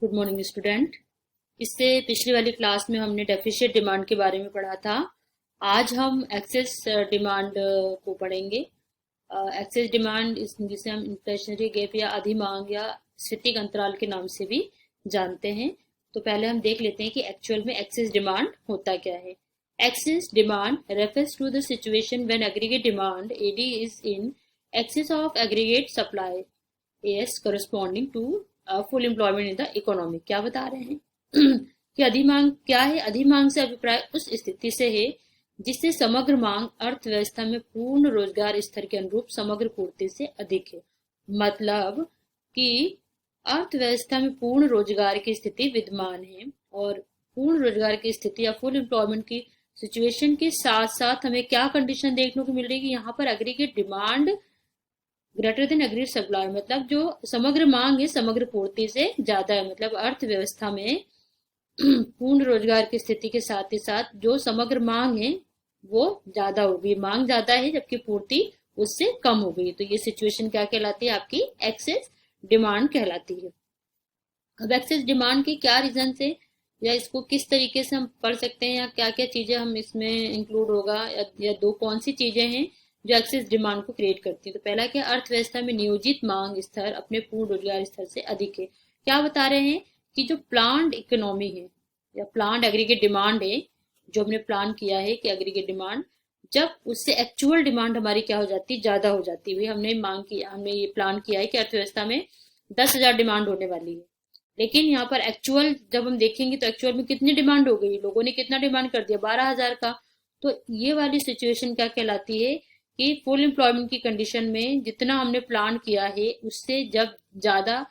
Good morning student. इससे पिछली वाली क्लास में हमने डेफिशिएंट डिमांड के बारे में पढ़ा था। आज हम एक्सेस डिमांड को पढ़ेंगे। एक्सेस डिमांड जिसे हम इन्फ्लेशनरी गैप या अधिमांग या स्थितिक अंतराल के नाम से भी जानते हैं। तो पहले हम देख लेते हैं कि एक्चुअल में एक्सेस डिमांड होता क्या है। Excess demand refers to the situation when aggregate demand AD is in excess of aggregate supply AS corresponding to full employment in the economy। क्या बता रहे हैं कि अधिमांग क्या है। अधिमांग से अभिप्राय उस स्थिति से है जिससे समग्र मांग अर्थव्यवस्था में पूर्ण रोजगार स्तर के अनुरूप समग्र पूर्ति से अधिक है। मतलब कि अर्थव्यवस्था में पूर्ण रोजगार की स्थिति विद्यमान है और पूर्ण रोजगार की स्थिति या फुल एम्प्लॉयमेंट की सिचुएशन के साथ साथ हमें क्या कंडीशन देखने को मिल रही है कि यहाँ पर aggregate demand greater than aggregate supply, मतलब जो समग्र मांग है समग्र पूर्ति से ज्यादा है। मतलब अर्थव्यवस्था में पूर्ण रोजगार की स्थिति के साथ ही साथ जो समग्र मांग है वो ज्यादा होगी, मांग ज्यादा है जबकि पूर्ति उससे कम हो गई। तो ये सिचुएशन क्या कहलाती है, आपकी एक्सेस डिमांड कहलाती है। अब एक्सेस डिमांड के क्या रीजन है या इसको किस तरीके से हम पढ़ सकते हैं या क्या क्या चीजें हम इसमें इंक्लूड होगा या दो कौन सी चीजें हैं जो एक्सेस डिमांड को क्रिएट करती है। तो पहला क्या, अर्थव्यवस्था में नियोजित मांग स्तर अपने पूर्ण रोजगार स्तर से अधिक है। क्या बता रहे हैं कि जो प्लान्ड इकोनॉमी है या प्लान्ड एग्रीगेट डिमांड है, जो हमने प्लान किया है कि एग्रीगेट डिमांड जब उससे एक्चुअल डिमांड हमारी क्या हो जाती है, ज्यादा हो जाती है। हमने मांग किया, हमने ये प्लान किया है कि अर्थव्यवस्था में 10,000 डिमांड होने वाली है, लेकिन यहाँ पर एक्चुअल जब हम देखेंगे तो एक्चुअल में कितनी डिमांड हो गई, लोगों ने कितना डिमांड कर दिया, 12,000 का। तो ये वाली सिचुएशन क्या कहलाती है कि फुल एम्प्लॉयमेंट की कंडीशन में जितना हमने प्लान किया है उससे जब ज्यादा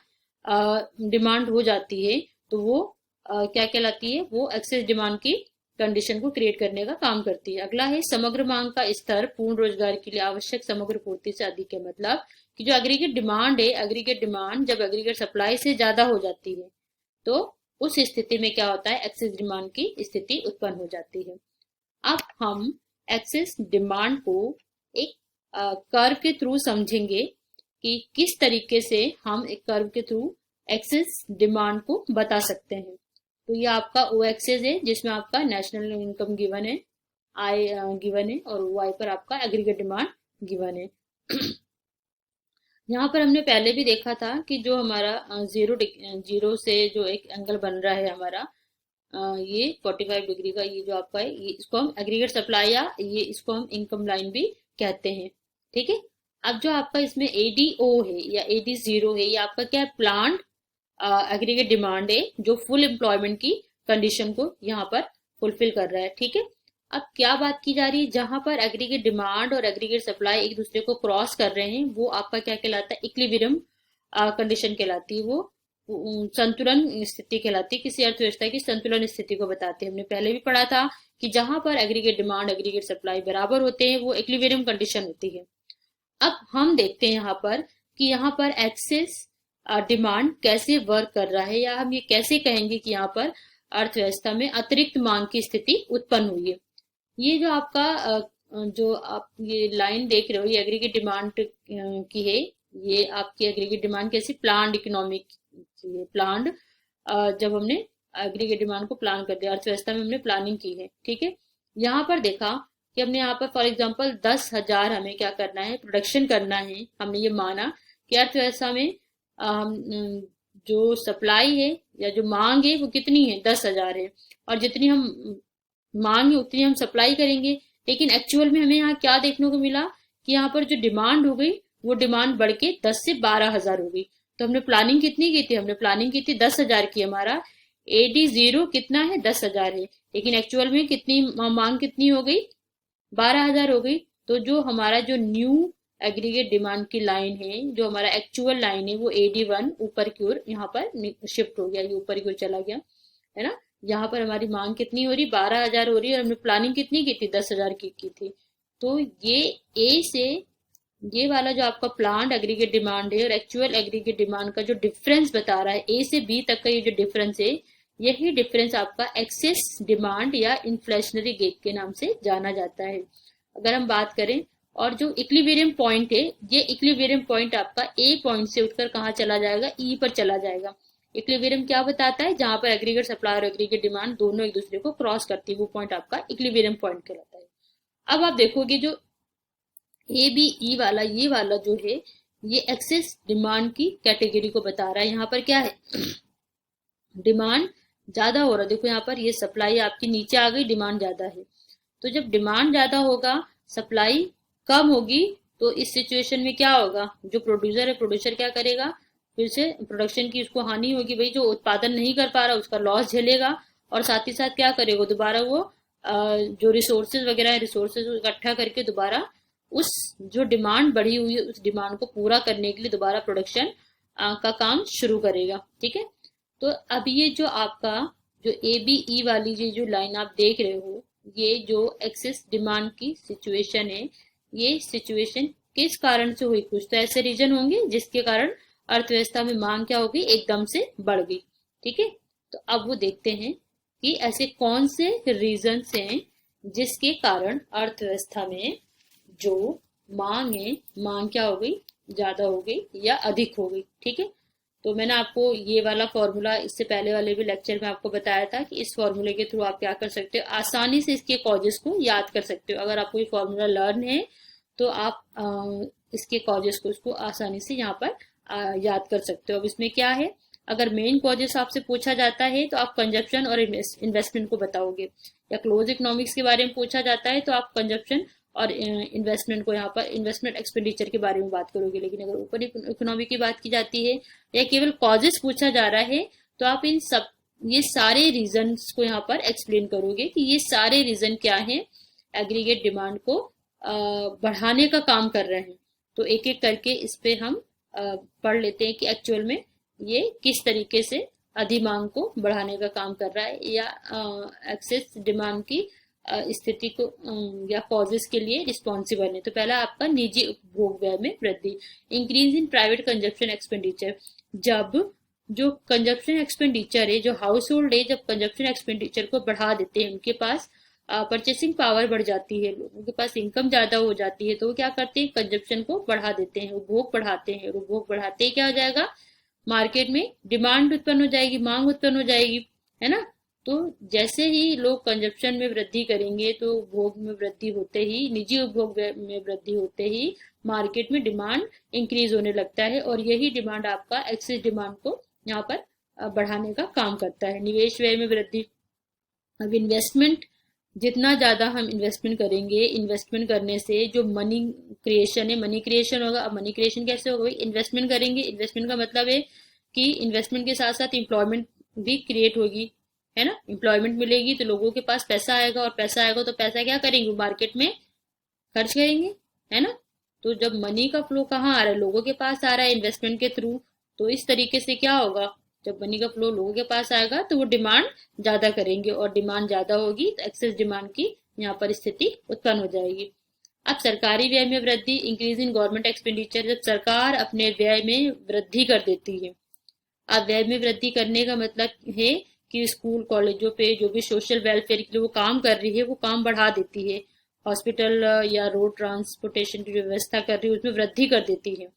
डिमांड हो जाती है तो वो क्या कहलाती है, वो एक्सेस डिमांड की कंडीशन को क्रिएट करने का काम करती है। अगला है समग्र मांग का स्तर पूर्ण रोजगार के लिए आवश्यक समग्र पूर्ति से अधिक है। मतलब कि जो एग्रीगेट डिमांड है, एग्रीगेट डिमांड जब एग्रीगेट सप्लाई से ज्यादा हो जाती है तो उस स्थिति में क्या होता है, एक्सेस डिमांड की स्थिति उत्पन्न हो जाती है। अब हम एक्सेस डिमांड को एक कर्व के थ्रू समझेंगे कि किस तरीके से हम एक कर्व के थ्रू एक्सेस डिमांड को बता सकते हैं। तो ये आपका ओ एक्सेस है जिसमें आपका नेशनल इनकम गिवन है, आई गिवन है और वाई पर आपका एग्रीगेट डिमांड गिवन है। यहाँ पर हमने पहले भी देखा था कि जो हमारा जीरो से जो एक एंगल बन रहा है हमारा ये 45 डिग्री का, ये जो आपका है ये इसको हम एग्रीगेट सप्लाई या ये इसको हम इनकम लाइन भी कहते हैं। ठीक है। अब जो आपका इसमें एडीओ है या एडी जीरो है, ये आपका क्या है, प्लान्ड एग्रीगेट डिमांड है जो फुल एम्प्लॉयमेंट की कंडीशन को यहाँ पर फुलफिल कर रहा है। ठीक है। अब क्या बात की जा रही है, जहां पर एग्रीगेट डिमांड और एग्रीगेट सप्लाई एक दूसरे को क्रॉस कर रहे हैं वो आपका क्या कहलाता है, इक्विलिब्रियम कंडीशन कहलाती है, वो संतुलन स्थिति कहलाती है। किसी अर्थव्यवस्था की संतुलन स्थिति को बताते हैं। हमने पहले भी पढ़ा था कि जहां पर एग्रीगेट डिमांड एग्रीगेट सप्लाई बराबर होते हैं वो इक्विलिब्रियम कंडीशन होती है। अब हम देखते हैं यहाँ पर कि यहाँ पर एक्सेस डिमांड कैसे वर्क कर रहा है, या हम ये कैसे कहेंगे कि यहाँ पर अर्थव्यवस्था में अतिरिक्त मांग की स्थिति उत्पन्न हुई है। ये जो आपका जो आप ये लाइन देख रहे हो ये एग्रीगेट डिमांड की है। ये आपकी एग्रीगेट डिमांड कैसी, प्लान्ड इकोनॉमिक प्लान्ड, जब हमने एग्रीगेट डिमांड को प्लान कर दिया, अर्थव्यवस्था में हमने प्लानिंग की है। ठीक है। यहाँ पर देखा कि हमने यहाँ पर फॉर एग्जांपल 10,000 हमें क्या करना है, प्रोडक्शन करना है। हमने ये माना कि अर्थव्यवस्था में जो सप्लाई है या जो मांग है वो कितनी है, 10,000 है, और जितनी हम मांग है उतनी हम सप्लाई करेंगे। लेकिन एक्चुअल में हमें यहाँ क्या देखने को मिला कि यहाँ पर जो डिमांड हो गई वो डिमांड बढ़ के 10 से 12,000 हो गई। तो हमने प्लानिंग कितनी की थी, हमने प्लानिंग की थी 10,000 की, हमारा एडी जीरो कितना है, 10,000 है, लेकिन एक्चुअल में कितनी मांग कितनी हो गई, 12,000 हो गई। तो जो हमारा जो न्यू एग्रीगेट डिमांड की लाइन है, जो हमारा एक्चुअल लाइन है, वो AD1 ऊपर की ओर यहाँ पर शिफ्ट हो गया, ये ऊपर की ओर चला गया है ना। यहाँ पर हमारी मांग कितनी हो रही, 12,000 हो रही है और हमने प्लानिंग कितनी की थी, 10,000 की थी। तो ये ए से ये वाला जो आपका प्लान्ड एग्रीगेट डिमांड है और एक्चुअल एग्रीगेट डिमांड का जो डिफरेंस बता रहा है, ए से बी तक का ये जो डिफरेंस है, यही डिफरेंस आपका एक्सेस डिमांड या इन्फ्लेशनरी गैप के नाम से जाना जाता है। अगर हम बात करें, और जो इक्विलिब्रियम पॉइंट है, ये इक्विलिब्रियम पॉइंट आपका ए पॉइंट से उठकर कहाँ चला जाएगा, ई पर चला जाएगा। इक्विलिब्रियम क्या बताता है? जहां पर एग्रीगेट सप्लाई और एग्रीगेट डिमांड दोनों एक दूसरे को क्रॉस करती है, वो पॉइंट आपका इक्विलिब्रियम पॉइंट कहलाता है। अब आप देखोगे जो ए बी ई वाला, ये वाला जो है, ये एक्सेस डिमांड की कैटेगरी को बता रहा है। यहाँ पर क्या है? डिमांड ज्यादा हो रहा है। देखो यहाँ पर ये सप्लाई आपकी नीचे आ गई, डिमांड ज्यादा है। तो जब डिमांड ज्यादा होगा, सप्लाई कम होगी, तो इस सिचुएशन में क्या होगा? जो प्रोड्यूसर है, प्रोड्यूसर क्या करेगा? फिर से प्रोडक्शन की उसको हानि होगी, भाई जो उत्पादन नहीं कर पा रहा उसका लॉस झेलेगा। और साथ ही साथ क्या करेगा? दोबारा वो जो रिसोर्सेज वगैरह है, रिसोर्सेज इकट्ठा करके दोबारा उस जो डिमांड बढ़ी हुई है उस डिमांड को पूरा करने के लिए दोबारा प्रोडक्शन का काम शुरू करेगा। ठीक है। तो अब ये जो आपका जो ए बी ई वाली जो लाइन आप देख रहे हो, ये जो एक्सेस डिमांड की सिचुएशन है, ये सिचुएशन किस कारण से हुई? कुछ तो ऐसे रीजन होंगे जिसके कारण अर्थव्यवस्था में मांग क्या हो गई? एकदम से बढ़ गई। ठीक है। तो अब वो देखते हैं कि ऐसे कौन से रीजन हैं जिसके कारण अर्थव्यवस्था में जो मांग है, मांग क्या हो गई? ज्यादा हो गई या अधिक हो गई। ठीक है। तो मैंने आपको ये वाला फॉर्मूला इससे पहले वाले भी लेक्चर में आपको बताया था कि इस फॉर्मूले के थ्रू आप क्या कर सकते हो? आसानी से इसके कॉजेस को याद कर सकते हो। अगर आपको ये फॉर्मूला लर्न है तो आप इसके कॉजेस को इसको आसानी से यहाँ पर याद कर सकते हो। अब इसमें क्या है? अगर मेन कॉजेस आपसे पूछा जाता है तो आप कंजप्शन और इन्वेस्टमेंट को बताओगे, या क्लोज इकोनॉमिक्स के बारे में पूछा जाता है तो आप कंजप्शन और इन्वेस्टमेंट को, यहाँ पर इन्वेस्टमेंट एक्सपेंडिचर के बारे में बात करोगे। लेकिन अगर ओपन इकोनॉमी की बात की जाती है या केवल कॉजेस पूछा जा रहा है तो आप इन सब ये सारे रीजंस को यहाँ पर एक्सप्लेन करोगे कि ये सारे रीजन क्या हैं, एग्रीगेट डिमांड को बढ़ाने का काम कर रहे हैं। तो एक एक करके इस पे हम पढ़ लेते हैं कि एक्चुअल में ये किस तरीके से अधिमांग को बढ़ाने का काम कर रहा है, या एक्सेस डिमांड की स्थिति को या कॉजेस के लिए रिस्पॉन्सिबल है। तो पहला आपका निजी उपभोग व्यय में वृद्धि, increase in private consumption expenditure. जब जो कंजप्शन एक्सपेंडिचर है, जो हाउस होल्ड है, जब कंजप्शन एक्सपेंडिचर को बढ़ा देते हैं, उनके पास परचेसिंग पावर बढ़ जाती है, लोगों के पास इनकम ज्यादा हो जाती है, तो वो क्या करते हैं? कंजप्शन को बढ़ा देते हैं, उपभोग बढ़ाते हैं। और उपभोग बढ़ाते ही क्या हो जाएगा? मार्केट में डिमांड उत्पन्न हो जाएगी, मांग उत्पन्न हो जाएगी, है ना। तो जैसे ही लोग कंजप्शन में वृद्धि करेंगे तो उपभोग में वृद्धि होते ही, निजी उपभोग में वृद्धि होते ही मार्केट में डिमांड इंक्रीज होने लगता है, और यही डिमांड आपका एक्सेस डिमांड को यहाँ पर बढ़ाने का काम करता है। निवेश व्यय में वृद्धि, अब इन्वेस्टमेंट जितना ज्यादा हम इन्वेस्टमेंट करेंगे, इन्वेस्टमेंट करने से जो मनी क्रिएशन है, मनी क्रिएशन होगा। अब मनी क्रिएशन कैसे होगा? इन्वेस्टमेंट करेंगे, इन्वेस्टमेंट का मतलब है कि इन्वेस्टमेंट के साथ साथ एम्प्लॉयमेंट भी क्रिएट होगी, है ना। एम्प्लॉयमेंट मिलेगी तो लोगों के पास पैसा आएगा, और पैसा आएगा तो पैसा क्या करेंगे? मार्केट में खर्च करेंगे, है ना। तो जब मनी का फ्लो कहाँ आ रहा है? लोगों के पास आ रहा है इन्वेस्टमेंट के थ्रू। तो इस तरीके से क्या होगा? जब मनी का फ्लो लोगों के पास आएगा तो वो डिमांड ज्यादा करेंगे, और डिमांड ज्यादा होगी तो एक्सेस डिमांड की यहाँ पर स्थिति उत्पन्न हो जाएगी। अब सरकारी व्यय में वृद्धि, इंक्रीज इन गवर्नमेंट एक्सपेंडिचर। जब सरकार अपने व्यय में वृद्धि कर देती है, अब व्यय में वृद्धि करने का मतलब है कि स्कूल कॉलेजों पे जो भी सोशल वेलफेयर के लिए वो काम कर रही है, वो काम बढ़ा देती है। हॉस्पिटल या रोड ट्रांसपोर्टेशन की व्यवस्था कर रही है, उसमें वृद्धि कर देती है।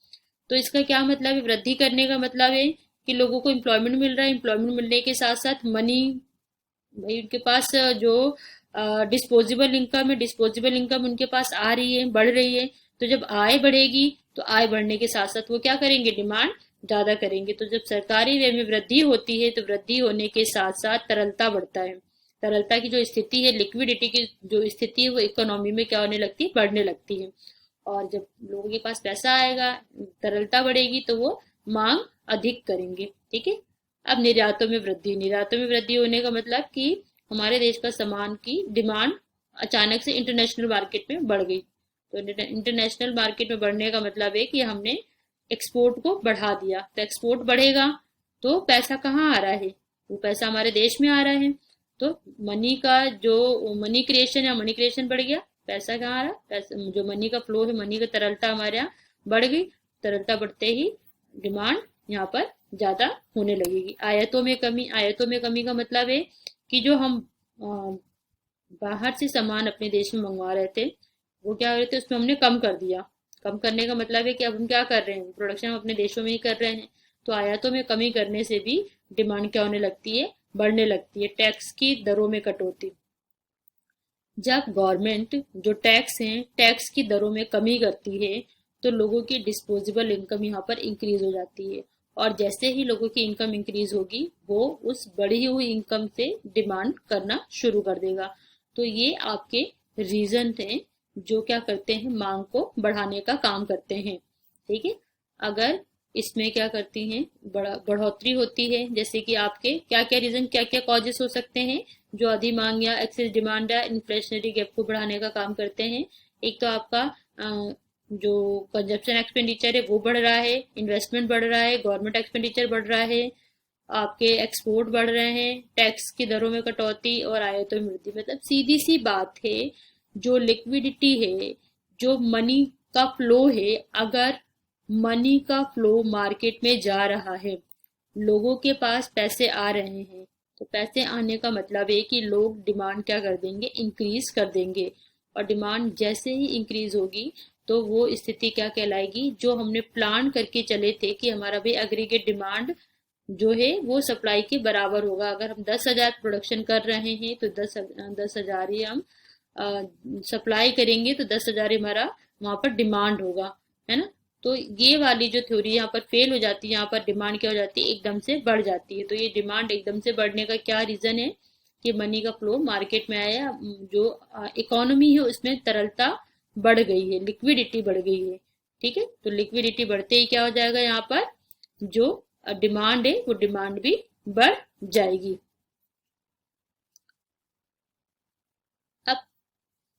तो इसका क्या मतलब है? वृद्धि करने का मतलब है कि लोगों को एम्प्लॉयमेंट मिल रहा है, एम्प्लॉयमेंट मिलने के साथ साथ मनी, भाई उनके पास जो डिस्पोजेबल इनकम है, डिस्पोजेबल इनकम उनके पास आ रही है, बढ़ रही है। तो जब आय बढ़ेगी तो आय बढ़ने के साथ साथ वो क्या करेंगे? डिमांड ज्यादा करेंगे। तो जब सरकारी व्यय में वृद्धि होती है तो वृद्धि होने के साथ साथ तरलता बढ़ता है। तरलता की जो स्थिति है, लिक्विडिटी की जो स्थिति है, वो इकोनॉमी में क्या होने लगती है? बढ़ने लगती है। और जब लोगों के पास पैसा आएगा, तरलता बढ़ेगी, तो वो मांग अधिक करेंगे। ठीक है। अब निर्यातों में वृद्धि, निर्यातों में वृद्धि होने का मतलब कि हमारे देश का सामान की डिमांड अचानक से इंटरनेशनल मार्केट में बढ़ गई। तो इंटरनेशनल मार्केट में बढ़ने का मतलब है कि हमने एक्सपोर्ट को बढ़ा दिया। तो एक्सपोर्ट बढ़ेगा तो पैसा कहाँ आ रहा है? वो पैसा हमारे देश में आ रहा है। तो मनी का जो मनी क्रिएशन या मनी क्रिएशन बढ़ गया, पैसा कहाँ आ रहा? पैसा, जो मनी का फ्लो है, मनी का तरलता हमारे यहाँ बढ़ गई। तरलता बढ़ते ही डिमांड यहाँ पर ज्यादा होने लगेगी। आयातों में कमी, आयातों में कमी का मतलब है कि जो हम बाहर से सामान अपने देश में मंगवा रहे थे, वो क्या हो रहे थे, उसमें हमने कम कर दिया। कम करने का मतलब है कि अब हम क्या कर रहे हैं? प्रोडक्शन हम अपने देशों में ही कर रहे हैं। तो आयातों में कमी करने से भी डिमांड क्या होने लगती है, बढ़ने लगती है। टैक्स की दरों में कटौती, जब गवर्नमेंट जो टैक्स हैं टैक्स की दरों में कमी करती है तो लोगों की डिस्पोजेबल इनकम यहाँ पर इंक्रीज हो जाती है, और जैसे ही लोगों की इनकम इंक्रीज होगी वो उस बढ़ी हुई इनकम से डिमांड करना शुरू कर देगा। तो ये आपके रीजन हैं जो क्या करते हैं, मांग को बढ़ाने का काम करते हैं। ठीक है, अगर इसमें क्या करती हैं, बढ़ोतरी होती है, जैसे कि आपके क्या क्या रीजन, क्या क्या कॉजेस हो सकते हैं जो अधिमांग या एक्सेस डिमांड या इन्फ्लेशनरी गैप को बढ़ाने का काम करते हैं। एक तो आपका जो कंजप्शन एक्सपेंडिचर है वो बढ़ रहा है, इन्वेस्टमेंट बढ़ रहा है, गवर्नमेंट एक्सपेंडिचर बढ़ रहा है, आपके एक्सपोर्ट बढ़ रहे हैं, टैक्स की दरों में कटौती और आयातों में वृद्धि। मतलब सीधी सी बात है, जो लिक्विडिटी है, जो मनी का फ्लो है, अगर मनी का फ्लो मार्केट में जा रहा है, लोगों के पास पैसे आ रहे हैं, तो पैसे आने का मतलब है कि लोग डिमांड क्या कर देंगे, इंक्रीज कर देंगे। और डिमांड जैसे ही इंक्रीज होगी तो वो स्थिति क्या कहलाएगी, जो हमने प्लान करके चले थे कि हमारा भी एग्रीगेट डिमांड जो है वो सप्लाई के बराबर होगा। अगर हम 10,000 प्रोडक्शन कर रहे हैं तो 10,000 ही हम सप्लाई करेंगे, तो 10,000 हमारा वहां पर डिमांड होगा, है ना। तो ये वाली जो थ्योरी यहाँ पर फेल हो जाती है, यहाँ पर डिमांड क्या हो जाती है, एकदम से बढ़ जाती है। तो ये डिमांड एकदम से बढ़ने का क्या रीजन है कि मनी का फ्लो मार्केट में आया, जो इकोनॉमी है उसमें तरलता बढ़ गई है, लिक्विडिटी बढ़ गई है। ठीक है, तो लिक्विडिटी बढ़ते ही क्या हो जाएगा, यहाँ पर जो डिमांड है वो डिमांड भी बढ़ जाएगी। अब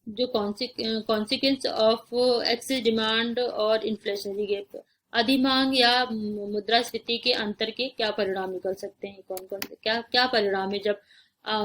जो कॉन्सिक्वेंस ऑफ एक्सेस डिमांड और इन्फ्लेशनरी गैप, अधिमांग या मुद्रास्फीति के अंतर के क्या परिणाम निकल सकते हैं, कौन कौन से क्या क्या परिणाम है जब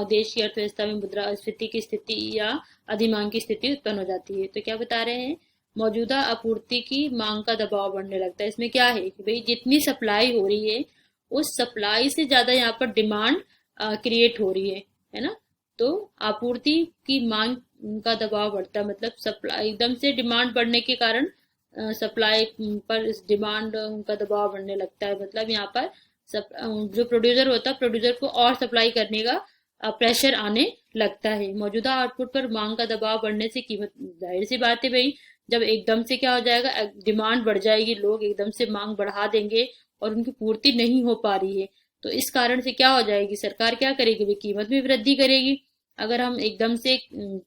देश की अर्थव्यवस्था में मुद्रास्फीति की स्थिति या अधिमांग की स्थिति उत्पन्न हो जाती है। तो क्या बता रहे हैं, मौजूदा आपूर्ति की मांग का दबाव बढ़ने लगता है। इसमें क्या है कि भाई जितनी सप्लाई हो रही है उस सप्लाई से ज्यादा यहाँ पर डिमांड क्रिएट हो रही है ना। तो आपूर्ति की मांग का दबाव बढ़ता है, मतलब सप्लाई एकदम से डिमांड बढ़ने के कारण सप्लाई पर इस डिमांड का दबाव बढ़ने लगता है। मतलब यहाँ पर जो प्रोड्यूसर होता है, प्रोड्यूसर को और सप्लाई करने का प्रेशर आने लगता है। मौजूदा आउटपुट पर मांग का दबाव बढ़ने से कीमत, जाहिर सी बात है भाई, जब एकदम से क्या हो जाएगा, डिमांड बढ़ जाएगी, लोग एकदम से मांग बढ़ा देंगे और उनकी पूर्ति नहीं हो पा रही है, तो इस कारण से क्या हो जाएगी, सरकार क्या करेगी भाई, कीमत में वृद्धि करेगी। अगर हम एकदम से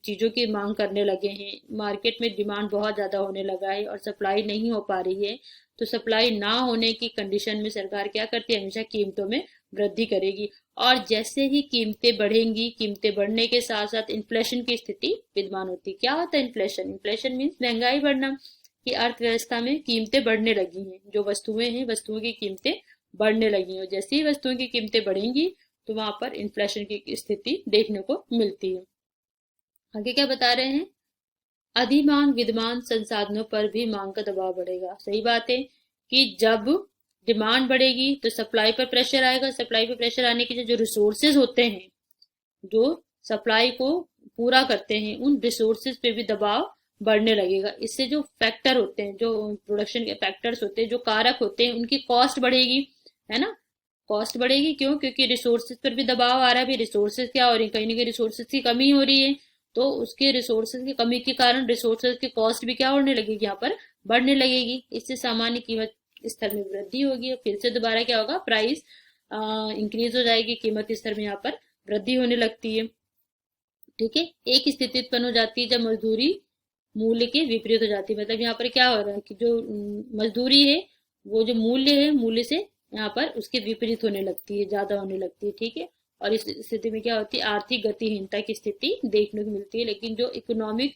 चीजों की मांग करने लगे हैं, मार्केट में डिमांड बहुत ज्यादा होने लगा है और सप्लाई नहीं हो पा रही है, तो सप्लाई ना होने की कंडीशन में सरकार क्या करती है, हमेशा कीमतों में वृद्धि करेगी। और जैसे ही कीमतें बढ़ेंगी, कीमतें बढ़ने के साथ साथ इन्फ्लेशन की स्थिति विद्यमान होती है। क्या होता है इन्फ्लेशन, इन्फ्लेशन मीन्स महंगाई बढ़ना, कि अर्थव्यवस्था में कीमतें बढ़ने लगी हैं, जो वस्तुएं हैं वस्तुओं की कीमतें बढ़ने लगी हैं। जैसे ही वस्तुओं की कीमतें बढ़ेंगी तो वहां पर इन्फ्लेशन की स्थिति देखने को मिलती है। आगे क्या बता रहे हैं, अधिमांग विद्यमान संसाधनों पर भी मांग का दबाव बढ़ेगा। सही बात है कि जब डिमांड बढ़ेगी तो सप्लाई पर प्रेशर आएगा, सप्लाई पर प्रेशर आने के जो रिसोर्सेज होते हैं, जो सप्लाई को पूरा करते हैं, उन रिसोर्सेज पे भी दबाव बढ़ने लगेगा। इससे जो फैक्टर होते हैं, जो प्रोडक्शन के फैक्टर्स होते हैं, जो कारक होते हैं, उनकी कॉस्ट बढ़ेगी, है ना। कॉस्ट बढ़ेगी क्यों, क्योंकि रिसोर्सेज पर भी दबाव आ रहा है। भी रिसोर्सेज क्या हो रही है, कहीं ना कहीं रिसोर्सेज की कमी हो रही है, तो उसके रिसोर्सेज की कमी के कारण रिसोर्सेज की कॉस्ट भी क्या होने लगेगी, यहाँ पर बढ़ने लगेगी। इससे सामान्य कीमत स्तर में वृद्धि होगी, फिर से दोबारा क्या होगा, प्राइस इंक्रीज हो जाएगी, कीमत स्तर में यहाँ पर वृद्धि होने लगती है। ठीक है, एक स्थिति उत्पन्न हो जाती है जब मजदूरी मूल्य के विपरीत हो जाती है। मतलब यहाँ पर क्या हो रहा है कि जो मजदूरी है, वो जो मूल्य है, मूल्य से यहाँ पर उसके विपरीत होने लगती है, ज्यादा होने लगती है। ठीक है, और इस स्थिति में क्या होती है, आर्थिक गतिहीनता की स्थिति देखने को मिलती है। लेकिन जो इकोनॉमिक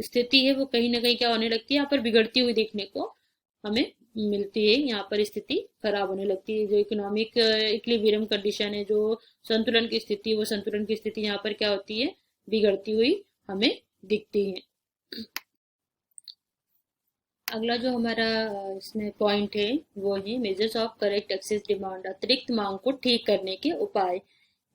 स्थिति है वो कहीं ना कहीं क्या होने लगती है, यहाँ पर बिगड़ती हुई देखने को हमें मिलती है। यहाँ पर स्थिति खराब होने लगती है। जो इकोनॉमिक इक्विलिब्रियम कंडीशन है, जो संतुलन की स्थिति, वो संतुलन की स्थिति यहाँ पर क्या होती है, बिगड़ती हुई हमें दिखती है। अगला जो हमारा इसमें पॉइंट है वो है measures of correct excess demand, अतिरिक्त मांग को ठीक करने के उपाय।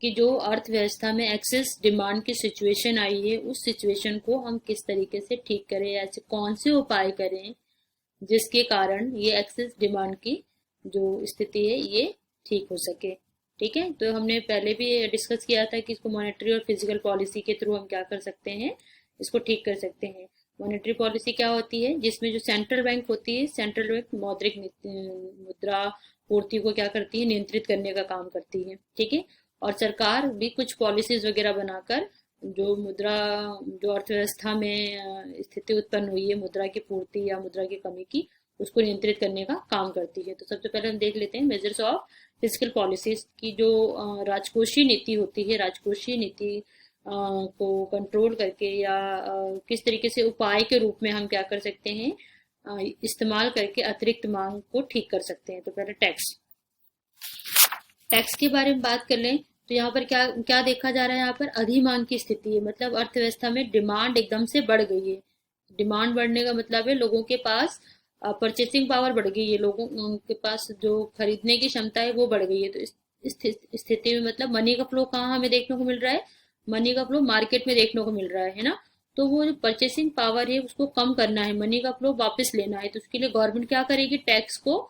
कि जो अर्थव्यवस्था में एक्सेस डिमांड की सिचुएशन आई है, उस सिचुएशन को हम किस तरीके से ठीक करें, ऐसे कौन से उपाय करें जिसके कारण ये एक्सेस डिमांड की जो स्थिति है ये ठीक हो सके। ठीक है, तो हमने पहले भी डिस्कस किया था कि इसको मॉनेटरी और फिजिकल पॉलिसी के थ्रू हम क्या कर सकते हैं, इसको ठीक कर सकते हैं। मॉनेटरी पॉलिसी क्या होती है, जिसमें जो सेंट्रल बैंक होती है, सेंट्रल बैंक मौद्रिक मुद्रा पूर्ति को क्या करती है, नियंत्रित करने का काम करती है। ठीक है, और सरकार भी कुछ पॉलिसीज वगैरह बनाकर जो मुद्रा, जो अर्थव्यवस्था में स्थिति उत्पन्न हुई है मुद्रा की पूर्ति या मुद्रा की कमी की, उसको नियंत्रित करने का काम करती है। तो सबसे पहले हम देख लेते हैं मेजर्स ऑफ फिजिकल पॉलिसीज की। जो राजकोषीय नीति होती है, राजकोषीय नीति को कंट्रोल करके या किस तरीके से उपाय के रूप में हम क्या कर सकते हैं, इस्तेमाल करके अतिरिक्त मांग को ठीक कर सकते हैं। तो पहले टैक्स, टैक्स के बारे में बात कर लें तो यहाँ पर क्या क्या देखा जा रहा है, यहाँ पर अधिमांग की स्थिति है। मतलब अर्थव्यवस्था में डिमांड एकदम से बढ़ गई है। डिमांड बढ़ने का मतलब है लोगों के पास परचेसिंग पावर बढ़ गई है, लोगों के पास जो खरीदने की क्षमता है वो बढ़ गई है। तो इस स्थिति में मतलब मनी का फ्लो कहाँ हमें देखने को मिल रहा है, मनी का फ्लो मार्केट में देखने को मिल रहा है ना। तो वो जो परचेसिंग पावर है उसको कम करना है, मनी का फ्लो वापस लेना है, तो उसके लिए गवर्नमेंट क्या करेगी, टैक्स को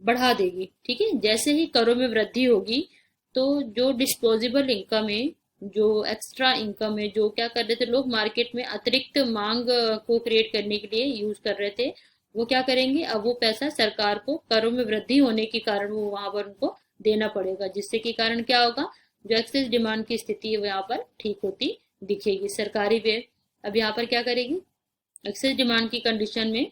बढ़ा देगी। ठीक है, जैसे ही करों में वृद्धि होगी तो जो डिस्पोजेबल इनकम है, जो एक्स्ट्रा इनकम है, जो क्या कर रहे थे लोग मार्केट में अतिरिक्त मांग को क्रिएट करने के लिए यूज कर रहे थे, वो क्या करेंगे, अब वो पैसा सरकार को करों में वृद्धि होने के कारण वो वहां पर उनको देना पड़ेगा, जिससे के कारण क्या होगा, जो एक्सेस डिमांड की स्थिति है वो यहाँ पर ठीक होती दिखेगी। सरकारी व्यय अब यहाँ पर क्या करेगी, एक्सेस डिमांड की कंडीशन में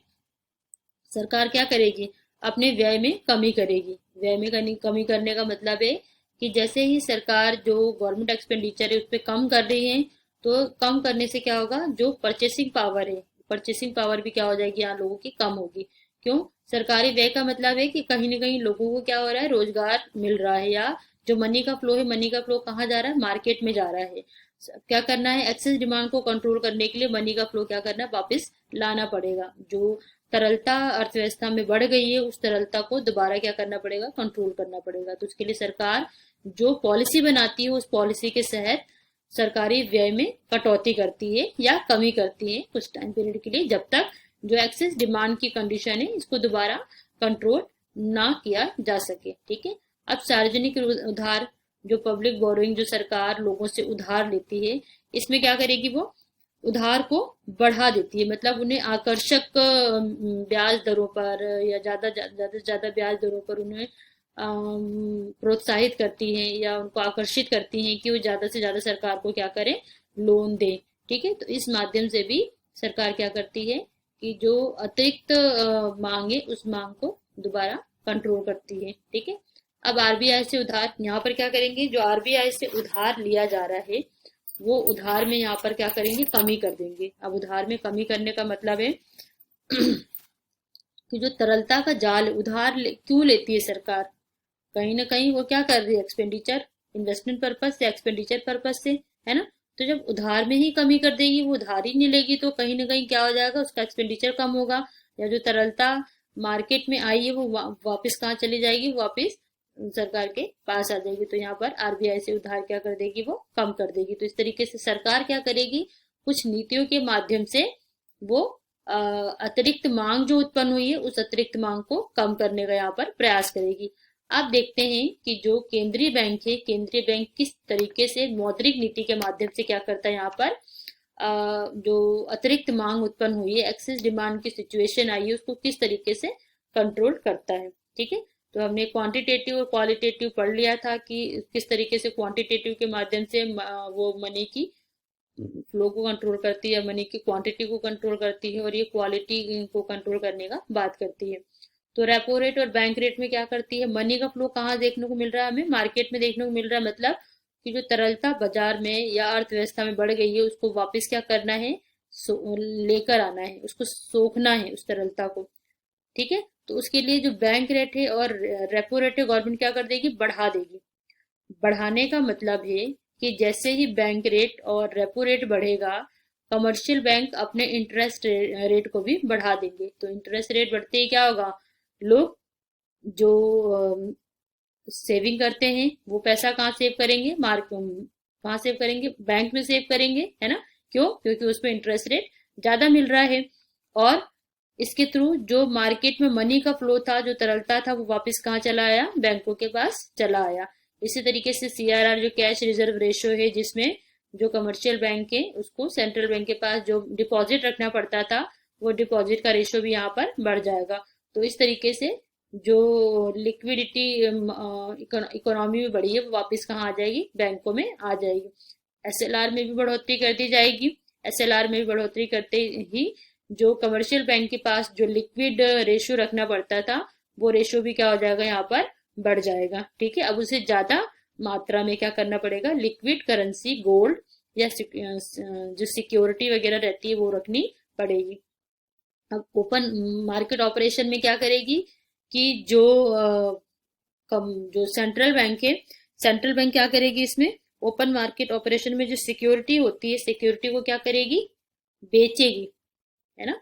सरकार क्या करेगी, अपने व्यय में कमी करेगी। व्यय में कमी करने का मतलब है कि जैसे ही सरकार जो गवर्नमेंट एक्सपेंडिचर है उस पर कम कर रही है, तो कम करने से क्या होगा, जो परचेसिंग पावर है, परचेसिंग पावर भी क्या हो जाएगी, यहाँ लोगों की कम होगी। क्यों, सरकारी व्यय का मतलब है कि कहीं ना कहीं लोगों को क्या हो रहा है, रोजगार मिल रहा है, या जो मनी का फ्लो है, मनी का फ्लो कहाँ जा रहा है, मार्केट में जा रहा है। क्या करना है, एक्सेस डिमांड को कंट्रोल करने के लिए मनी का फ्लो क्या करना है, वापस लाना पड़ेगा। जो तरलता अर्थव्यवस्था में बढ़ गई है उस तरलता को दोबारा क्या करना पड़ेगा, कंट्रोल करना पड़ेगा। तो उसके लिए सरकार जो पॉलिसी बनाती है उस पॉलिसी के तहत सरकारी व्यय में कटौती करती है या कमी करती है कुछ टाइम पीरियड के लिए, जब तक जो एक्सेस डिमांड की कंडीशन है इसको दोबारा कंट्रोल ना किया जा सके। ठीक है, अब सार्वजनिक उधार, जो पब्लिक बोरोइंग, जो सरकार लोगों से उधार लेती है, इसमें क्या करेगी, वो उधार को बढ़ा देती है। मतलब उन्हें आकर्षक ब्याज दरों पर या ज्यादा ज्यादा से ज्यादा ब्याज दरों पर उन्हें प्रोत्साहित करती हैं या उनको आकर्षित करती हैं कि वो ज्यादा से ज्यादा सरकार को क्या करें, लोन दें। ठीक है, तो इस माध्यम से भी सरकार क्या करती है कि जो अतिरिक्त मांग है उस मांग को दोबारा कंट्रोल करती है। ठीक है, अब आरबीआई से उधार, यहाँ पर क्या करेंगे, जो आरबीआई से उधार लिया जा रहा है वो उधार में यहाँ पर क्या करेंगे, कमी कर देंगे। अब उधार में कमी करने का मतलब है कि जो तरलता का जाल, क्यों लेती है सरकार, कहीं ना कहीं वो क्या कर रही है, एक्सपेंडिचर, इन्वेस्टमेंट पर्पज से, एक्सपेंडिचर पर्पज से, है ना। तो जब उधार में ही कमी कर देगी, वो उधार ही नहीं लेगी, तो कहीं ना कहीं क्या हो जाएगा, उसका एक्सपेंडिचर कम होगा, या जो तरलता मार्केट में आई है वो वापस कहाँ चली जाएगी, वापस सरकार के पास आ जाएगी। तो यहाँ पर आरबीआई से उधार क्या कर देगी, वो कम कर देगी। तो इस तरीके से सरकार क्या करेगी, कुछ नीतियों के माध्यम से वो अतिरिक्त मांग जो उत्पन्न हुई है उस अतिरिक्त मांग को कम करने का यहाँ पर प्रयास करेगी। अब देखते हैं कि जो केंद्रीय बैंक है, केंद्रीय बैंक किस तरीके से मौद्रिक नीति के माध्यम से क्या करता है, यहाँ पर जो अतिरिक्त मांग उत्पन्न हुई है, एक्सेस डिमांड की सिचुएशन आई है, उसको किस तरीके से कंट्रोल करता है। ठीक है, तो हमने क्वांटिटेटिव और क्वालिटेटिव पढ़ लिया था कि किस तरीके से क्वांटिटेटिव के माध्यम से वो मनी की फ्लो को कंट्रोल करती है, मनी की क्वांटिटी को कंट्रोल करती है, और ये क्वालिटी को कंट्रोल करने का बात करती है। तो रेपो रेट और बैंक रेट में क्या करती है, मनी का फ्लो कहाँ देखने को मिल रहा है, हमें मार्केट में देखने को मिल रहा है। मतलब कि जो तरलता बाजार में या अर्थव्यवस्था में बढ़ गई है उसको वापस क्या करना है, लेकर आना है, उसको सोखना है उस तरलता को। ठीक है, तो उसके लिए जो बैंक रेट है और रेपो रेट है, गवर्नमेंट क्या कर देगी, बढ़ा देगी। बढ़ाने का मतलब है कि जैसे ही बैंक रेट और रेपो रेट बढ़ेगा, कमर्शियल बैंक अपने इंटरेस्ट रेट को भी बढ़ा देंगे। तो इंटरेस्ट रेट बढ़ते ही क्या होगा, लोग जो सेविंग करते हैं वो पैसा कहाँ सेव करेंगे, कहाँ सेव करेंगे, बैंक में सेव करेंगे, है ना। क्यों, क्योंकि उसमें इंटरेस्ट रेट ज्यादा मिल रहा है। और इसके थ्रू जो मार्केट में मनी का फ्लो था, जो तरलता था, वो वापस कहाँ चला आया? बैंकों के पास चला आया। इसी तरीके से CRR जो कैश रिजर्व रेशो है, जिसमें जो कमर्शियल बैंक है उसको सेंट्रल बैंक के पास जो डिपॉजिट रखना पड़ता था, वो डिपॉजिट का रेशो भी यहाँ पर बढ़ जाएगा। तो इस तरीके से जो लिक्विडिटी इकोनॉमी में बढ़ी है, वो वापस कहाँ आ जाएगी? बैंकों में आ जाएगी। SLR में भी बढ़ोतरी कर दी जाएगी। SLR में भी बढ़ोतरी करते ही जो कमर्शियल बैंक के पास जो लिक्विड रेशियो रखना पड़ता था, वो रेशियो भी क्या हो जाएगा? यहाँ पर बढ़ जाएगा। ठीक है, अब उसे ज्यादा मात्रा में क्या करना पड़ेगा? लिक्विड करेंसी, गोल्ड या जो सिक्योरिटी वगैरह रहती है वो रखनी पड़ेगी। अब ओपन मार्केट ऑपरेशन में क्या करेगी कि जो सेंट्रल बैंक है, सेंट्रल बैंक क्या करेगी? इसमें ओपन मार्केट ऑपरेशन में जो सिक्योरिटी होती है, सिक्योरिटी को क्या करेगी? बेचेगी, है ना।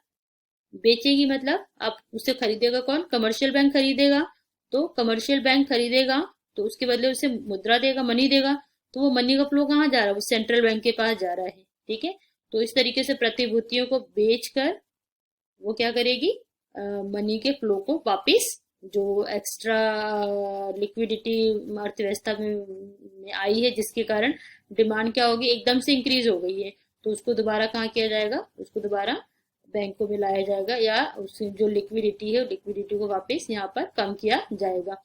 बेचेगी मतलब अब उसे खरीदेगा कौन? कमर्शियल बैंक खरीदेगा। तो कमर्शियल बैंक खरीदेगा तो उसके बदले उसे मुद्रा देगा, मनी देगा। तो वो मनी का फ्लो कहाँ जा रहा है? वो सेंट्रल बैंक के पास जा रहा है। ठीक है, तो इस तरीके से प्रतिभूतियों को बेचकर वो क्या करेगी? मनी के फ्लो को वापिस, जो एक्स्ट्रा लिक्विडिटी अर्थव्यवस्था में आई है, जिसके कारण डिमांड क्या होगी? एकदम से इंक्रीज हो गई है, तो उसको दोबारा कहाँ किया जाएगा? उसको दोबारा बैंकों में लाया जाएगा, या उससे जो लिक्विडिटी है, लिक्विडिटी को वापस यहाँ पर कम किया जाएगा।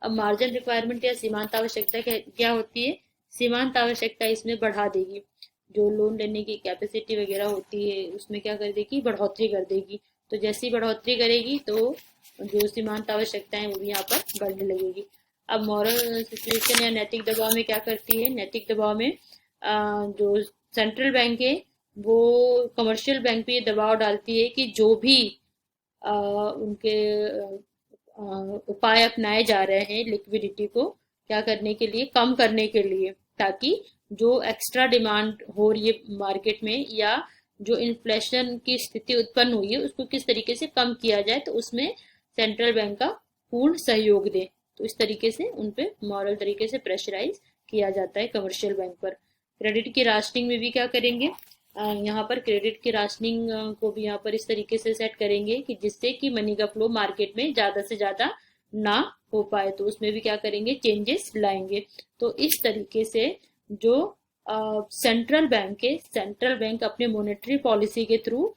अब मार्जिन रिक्वायरमेंट या सीमांत आवश्यकता क्या होती है? सीमांत आवश्यकता इसमें बढ़ा देगी। जो लोन लेने की कैपेसिटी वगैरह होती है, उसमें क्या कर देगी? बढ़ोतरी कर देगी। तो जैसी बढ़ोतरी करेगी तो जो सीमांत आवश्यकताएं वो भी यहाँ पर बढ़ने लगेगी। अब मॉरल सिचुएशन या नैतिक दबाव में क्या करती है? नैतिक दबाव में जो सेंट्रल बैंक है वो कमर्शियल बैंक पे ये दबाव डालती है कि जो भी उनके उपाय अपनाए जा रहे हैं लिक्विडिटी को क्या करने के लिए? कम करने के लिए, ताकि जो एक्स्ट्रा डिमांड हो रही है मार्केट में या जो इन्फ्लेशन की स्थिति उत्पन्न हुई है उसको किस तरीके से कम किया जाए, तो उसमें सेंट्रल बैंक का पूर्ण सहयोग दे। तो इस तरीके से उन पे मॉरल तरीके से प्रेशराइज किया जाता है कमर्शियल बैंक पर। क्रेडिट की राशनिंग में भी क्या करेंगे? यहाँ पर क्रेडिट की राशनिंग को भी यहाँ पर इस तरीके से सेट करेंगे कि जिससे कि मनी का फ्लो मार्केट में ज्यादा से ज्यादा ना हो पाए, तो उसमें भी क्या करेंगे? चेंजेस लाएंगे। तो इस तरीके से जो सेंट्रल बैंक है, सेंट्रल बैंक अपने मॉनेटरी पॉलिसी के थ्रू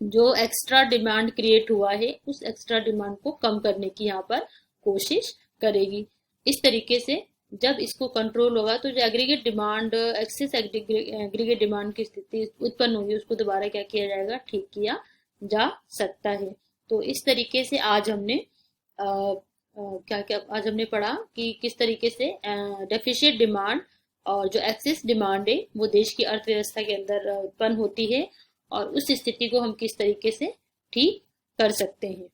जो एक्स्ट्रा डिमांड क्रिएट हुआ है, उस एक्स्ट्रा डिमांड को कम करने की यहाँ पर कोशिश करेगी। इस तरीके से जब इसको कंट्रोल होगा तो जो aggregate demand, excess aggregate demand की स्थिति उत्पन्न होगी, उसको दोबारा क्या किया जाएगा? ठीक किया जा सकता है। तो इस तरीके से आज हमने क्या क्या आज हमने पढ़ा कि किस तरीके से डेफिशिएट डिमांड और जो एक्सेस डिमांड है वो देश की अर्थव्यवस्था के अंदर उत्पन्न होती है, और उस स्थिति को हम किस तरीके से ठीक कर सकते हैं।